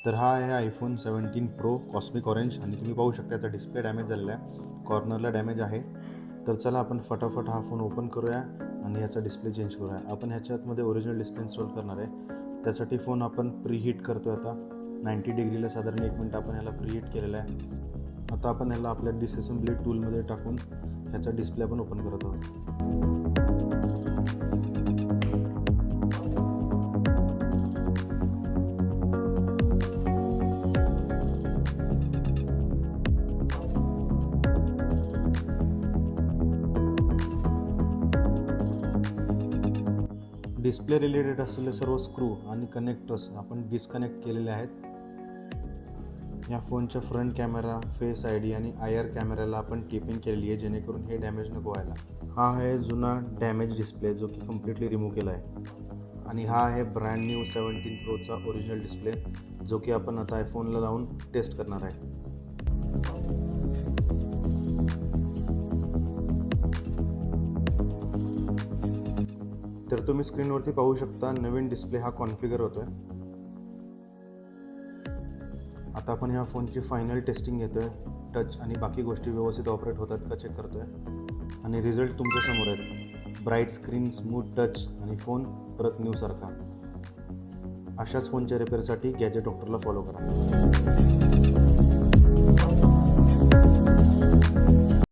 तर हा आहे आयफोन 17 प्रो कॉस्मिक ऑरेंज आणि तुम्ही पाहू शकता याचा डिस्प्ले डॅमेज झालेला आहे, कॉर्नरला डॅमेज आहे. तर चला आपण फटाफट हा फोन ओपन करूया आणि याचा डिस्प्ले चेंज करूया. आपण ह्याच्यामध्ये ओरिजिनल डिस्प्ले इन्स्टॉल करणार आहे. त्यासाठी फोन आपण प्रीहीट करतो आता 90 डिग्रीला, साधारण 1 मिनिट आपण ह्याला प्रीहीट केलेला आहे. आता आपण ह्याला आपल्या डिसअसेंबली टूलमध्ये टाकून ह्याचा डिस्प्ले आपण ओपन करत आहोत. डिस्प्ले रिलेटेड असलेले सर्व स्क्रू आणि कनेक्टर्स आपण डिस्कनेक्ट केलेले आहेत. या फोनच्या फ्रंट कॅमेरा, फेस ID आणि IR कॅमेऱ्याला आपण टेपिंग केलेली आहे जेणेकरून हे डॅमेज नको व्हायला. हा आहे जुना डॅमेज डिस्प्ले जो की कम्प्लिटली रिमूव्ह केला आहे. आणि हा आहे ब्रँड न्यू 17 प्रोचा ओरिजिनल डिस्प्ले जो की आपण आता आयफोनला लावून टेस्ट करणार आहे. तर तुम्ही स्क्रीनवरती पाहू शकता नवीन डिस्प्ले हा कॉन्फिगर होतोय. आता आपण ह्या फोनची फायनल टेस्टिंग घेतोय. टच आणि बाकी गोष्टी व्यवस्थित ऑपरेट होतात का चेक करतोय आणि रिझल्ट तुमच्या समोर आहेत. ब्राईट स्क्रीन, स्मूथ टच आणि फोन परत न्यू सारखा. अशाच फोनच्या रिपेअरसाठी गॅजेट डॉक्टरला फॉलो करा.